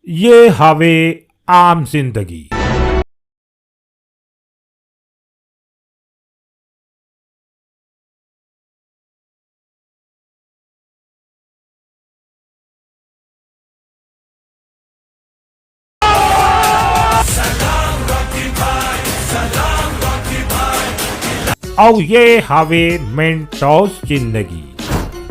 ये हावे आम जिंदगी। और ये हावे मेंटोस जिंदगी।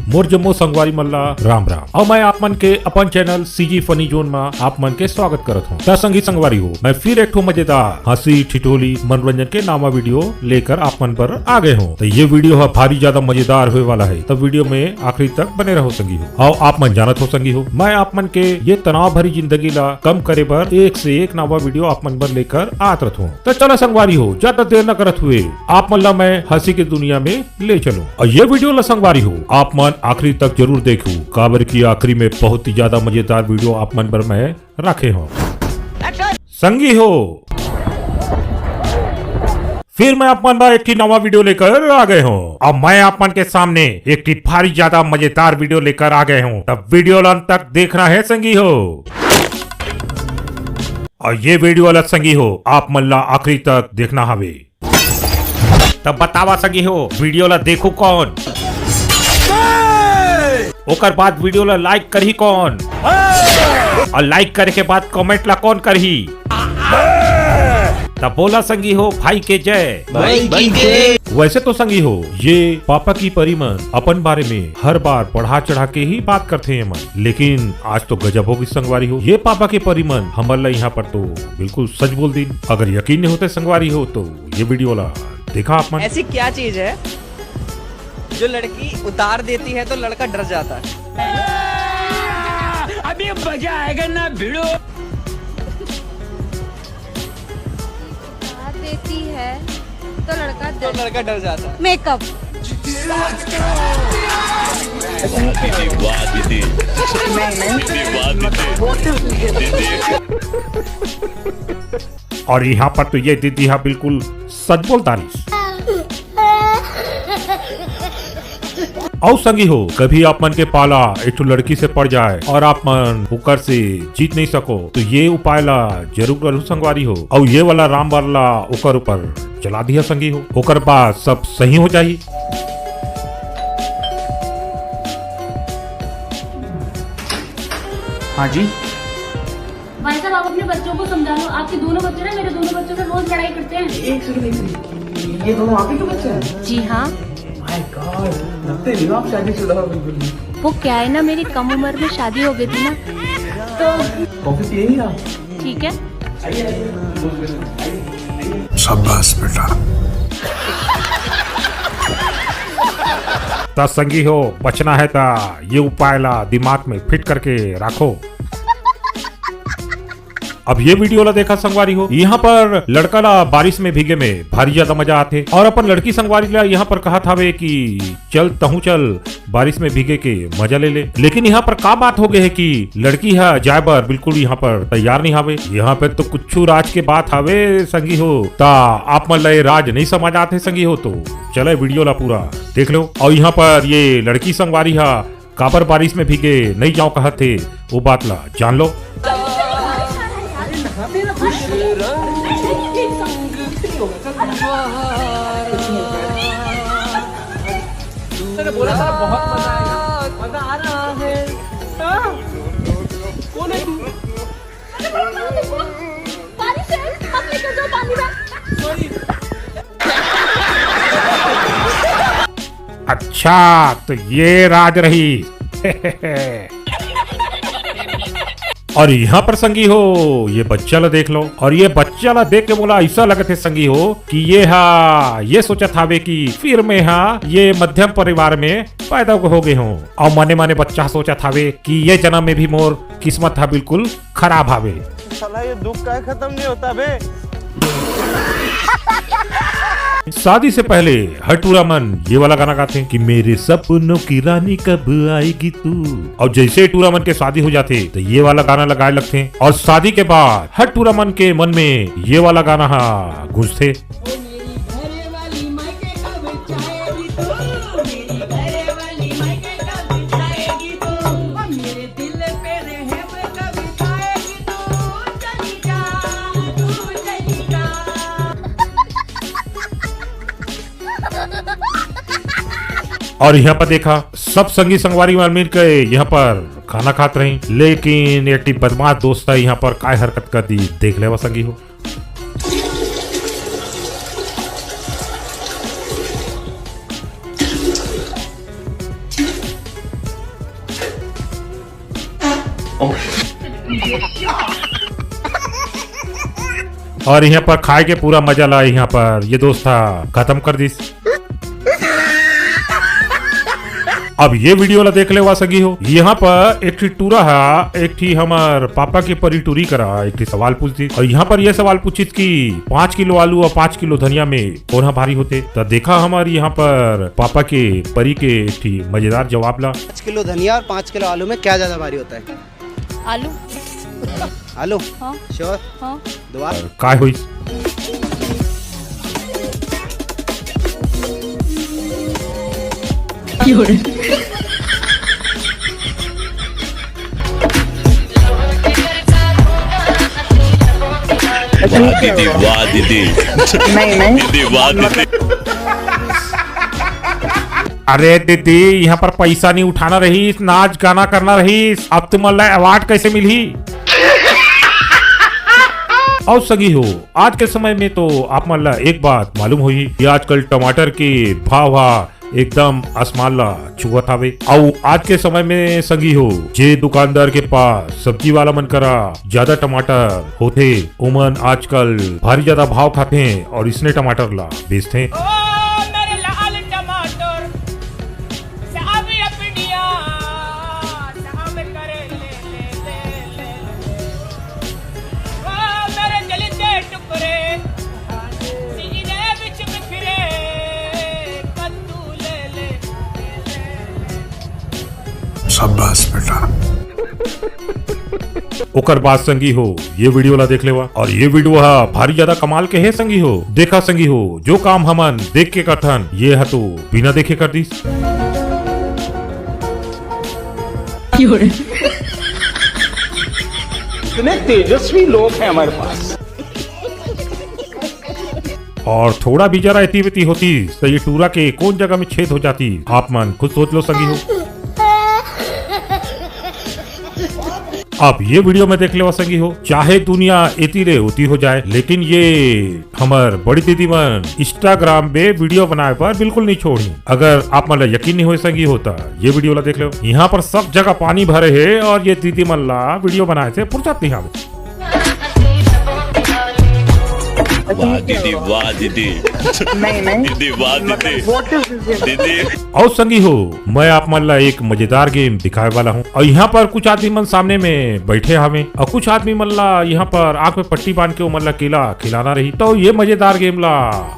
मुर्जमो संगवारी मल्ला राम राम। और मैं आप मन के अपन चैनल सीजी फनी जोन में आप मन के स्वागत करत हूँ। क्या संगीत संगवारी हो, मैं फिर एक मजेदार हंसी ठिठोली मनोरंजन के नामा वीडियो लेकर आप मन पर आ गए हूँ। तो ये वीडियो है भारी ज्यादा मजेदार होने वाला है, तो वीडियो में आखिरी तक बने रहो संगी हो। और आप मन जानत हो संगी हो, मैं आप मन के ये तनाव भरी जिंदगी ला कम करे बर एक से एक नावा वीडियो आप मन पर लेकर आत रह हूँ। तो चलो संगवारी हो, ज्यादा देर न करत हुए आप मन ला मैं हंसी की दुनिया में ले चलूं। और ये वीडियो ला संगवारी हो आप मन आखिरी तक जरूर देखो, काबर की आखिरी में बहुत ही ज्यादा मजेदार वीडियो आप मन पर मैं रखे हो संगी हो। फिर मैं आप मन पर एक नवा वीडियो लेकर आ गए हूँ। अब मैं आप मन के सामने एक भारी ज्यादा मजेदार वीडियो लेकर आ गए हूँ। तब वीडियो अंत तक देखना है संगी हो। और ये वीडियो अलग संगी हो आप मन ला आखिरी तक देखना हवे। तब बतावा संगी हो वीडियो ला देखो कौन, ओकर बाद वीडियो ला लाइक करही कौन, और लाइक करे के बाद कमेंट ला कौन करही। तब बोला संगी हो भाई के जय। भाई की जय। वैसे तो संगी हो ये पापा की परी मन अपन बारे में हर बार बढ़ा चढ़ा के ही बात करते हैं मन, लेकिन आज तो गजब होगी संगवारी हो। ये पापा के परी मन हमारे यहाँ पर तो बिल्कुल सच बोल दी। अगर यकीन नहीं होते संगवारी हो तो ये वीडियो ला देखा आप मन। ऐसी क्या चीज है जो लड़की उतार देती है तो लड़का डर जाता है? अभी मजा आएगा ना भिड़ो। उतार देती है तो लड़का डर जाता है। मेकअप। और यहाँ पर तो ये दीदी हाँ बिल्कुल सच बोलता रही। और संगी हो कभी आप मन के पाला एक लड़की से पड़ जाए और आप मन होकर से जीत नहीं सको तो ये उपाय ला जरूर करो संगवारी हो। और ये वाला राम वाला ओकर ऊपर चला दिया संगी हो, ओकर बाद सब सही हो जाही। हाँ जी भाई साहब आप अपने बच्चों को समझा लो, आपके दोनों बच्चे ना मेरे दोनों बच्चों से रोज लड़ाई करते हैं। एक सेकंड, ये दोनों आप ही के बच्चे हैं? जी हाँ। माय गॉड, लगते नहीं हो आप शादीशुदा हो बिल्कुल भी। वो क्या है ना, मेरी कम उम्र में शादी हो गई थी ना, तो कॉफी पिए ही आप? ठीक है। शाबाश बेटा। तो संगी हो बचना है ता ये उपाय ला दिमाग में फिट करके रखो। अब ये वीडियो ला देखा संगवारी हो, यहाँ पर लड़का ला बारिश में भीगे में भारी ज्यादा मजा आते और अपन लड़की संगवारी ला यहाँ पर कहा था वे कि चल तहु चल बारिश में भीगे के मजा ले ले। लेकिन यहाँ पर का बात हो गई है कि लड़की है जाए बर बिल्कुल यहाँ पर तैयार नहीं हावे। यहाँ पे तो कुछ राज के बात हावे संगी हो, ता आप मन लय राज नहीं समझ आते संगी हो तो चले वीडियो ला पूरा देख लो। और यहाँ पर ये लड़की संगवारी है काबर बारिश में भीगे नहीं जाओ कहा थे वो बात ला जान लो। बोला था बहुत मजा आएगा, मजा आ रहा है। कौन है तू? अच्छा तो ये राज रही। और यहाँ पर संगी हो ये बच्चा ला देख लो, और ये बच्चा ला देख के बोला ऐसा लगे थे संगी हो कि ये सोचा था कि फिर में ये मध्यम परिवार में पैदा हो गए हूँ। और माने माने बच्चा सोचा था कि ये जन्म में भी मोर किस्मत था बिल्कुल खराब हावे। साला ये दुख का खत्म नहीं होता बे। शादी से पहले हटूरा मन ये वाला गाना गाते हैं कि मेरे सपनों की रानी कब आएगी तू। और जैसे टूरा मन के शादी हो जाते तो ये वाला गाना लगाए लगते हैं, और शादी के बाद हटूरा मन के मन में ये वाला गाना गूंजते। और यहाँ पर देखा सब संगी संगवारी में मिल के यहाँ पर खाना खात रही, लेकिन एक बदमाश दोस्त है यहाँ पर काय हरकत कर दी, देख ले संगी हो। और यहाँ पर खाए के पूरा मजा ला, यहाँ पर ये दोस्त था खत्म कर दी। अब ये वीडियो ला देख ले वा सगी हो। यहाँ पर एक ठी टूरा है, एक ठी हमार पापा के परी टूरी करा, एक ठी सवाल पूछ दी और यहाँ पर ये सवाल पूछित कि 5 किलो आलू और 5 किलो धनिया में कौन भारी होते। तो देखा हमारे यहाँ पर पापा के परी के एक ठी मजेदार जवाब ला। 5 किलो धनिया और 5 किलो आलू में क्या ज्यादा भारी होता है? आलू। आलू? हाँ। श्योर? हाँ। दुआ? काय हुई? दीदी वाह दीदी, दीदी वाह दीदी। अरे दीदी यहाँ पर पैसा नहीं उठाना रही, नाच गाना करना रही, अब तुम्हारा अवार्ड कैसे मिली? और सगी हो आज के समय में तो आप मल्ला एक बात मालूम हुई कि आजकल टमाटर के भाव एकदम आसमान ला छुअत हवे। और आज के समय में सगी हो जे दुकानदार के पास सब्जी वाला मन करा ज्यादा टमाटर होते, उमन आजकल भारी ज्यादा भाव खाते हैं और इसने टमाटर ला बेचते हैं। शाबाश बेटा। ओकर बात संगी हो ये वीडियो ला देख लेवा और ये वीडियो हा भारी ज्यादा कमाल के है संगी हो। देखा संगी हो जो काम हमन देख के करथन ये है तो बिना देखे कर दी। इतने तेजस्वी लोग हैं हमारे पास। और थोड़ा भी जरा एती होती तो ये टूरा के कौन जगह में छेद हो जाती, आप मन खुद सोच लो संगी हो। अब ये वीडियो में देख ले संगी हो, चाहे दुनिया एती रे होती हो जाए, लेकिन ये हमार बड़ी दीदी मन इंस्टाग्राम पे वीडियो बनाए पर बिल्कुल नहीं छोड़ी। अगर आप मतलब यकीन नहीं हो संगी होता ये वीडियो ला देख लो। यहाँ पर सब जगह पानी भरे है और ये दीदी मन ला वीडियो बनाए थे फुर्सत नहीं आवे। वाह दीदी वाह दीदी, दीदी वाह दीदी, दीदी। और संगी हो मैं आप मन ला एक मजेदार गेम दिखाए वाला हूँ। और यहाँ पर कुछ आदमी मन सामने में बैठे हमें और कुछ आदमी मन ला यहाँ पर आंख में पट्टी बांध के मन ला केला खिलाना रही। तो ये मजेदार गेम ला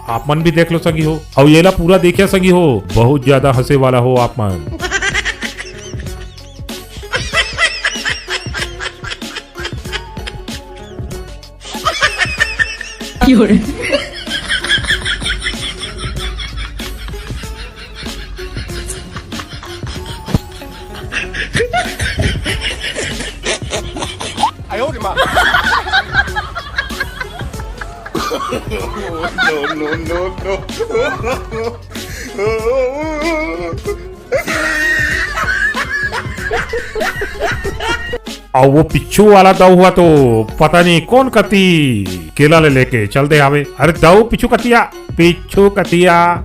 आप मन भी देख लो संगी हो और ये ला पूरा देखिए संगी हो, बहुत ज्यादा हंसे वाला हो आप मन। और वो पिच्छू वाला दाऊ हुआ तो पता नहीं कौन कती केला ले लेके चल दे आवे। अरे दाऊ पिच्छू कतिया, पिच्छू कतिया।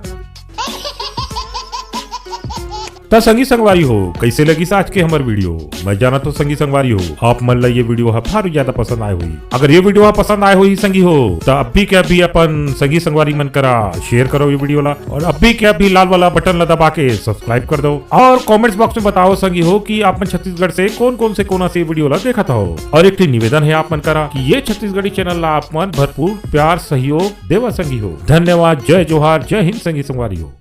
तो संगी संगवारी हो कैसे लगी आज के हमारे वीडियो, मैं जाना तो संगी संगवारी हो आप मन ला ये वीडियो भारी ज्यादा पसंद आए हुई। अगर ये वीडियो पसंद आए हुई संगी हो तो अभी क्या भी अपन संगी संगवारी मन करा शेयर करो ये वीडियो ला और अभी क्या भी लाल वाला बटन ला दबा के सब्सक्राइब कर दो। और कमेंट्स बॉक्स में बताओ संगी हो कि आप छत्तीसगढ़ से कौन से कोना से वीडियो ला देखा था हो। और एक निवेदन है आप मन करा कि ये छत्तीसगढ़ी चैनल ला आप मन भरपूर प्यार सहयोग देवा संगी हो। धन्यवाद, जय जोहार, जय हिंद संगी संगवारी हो।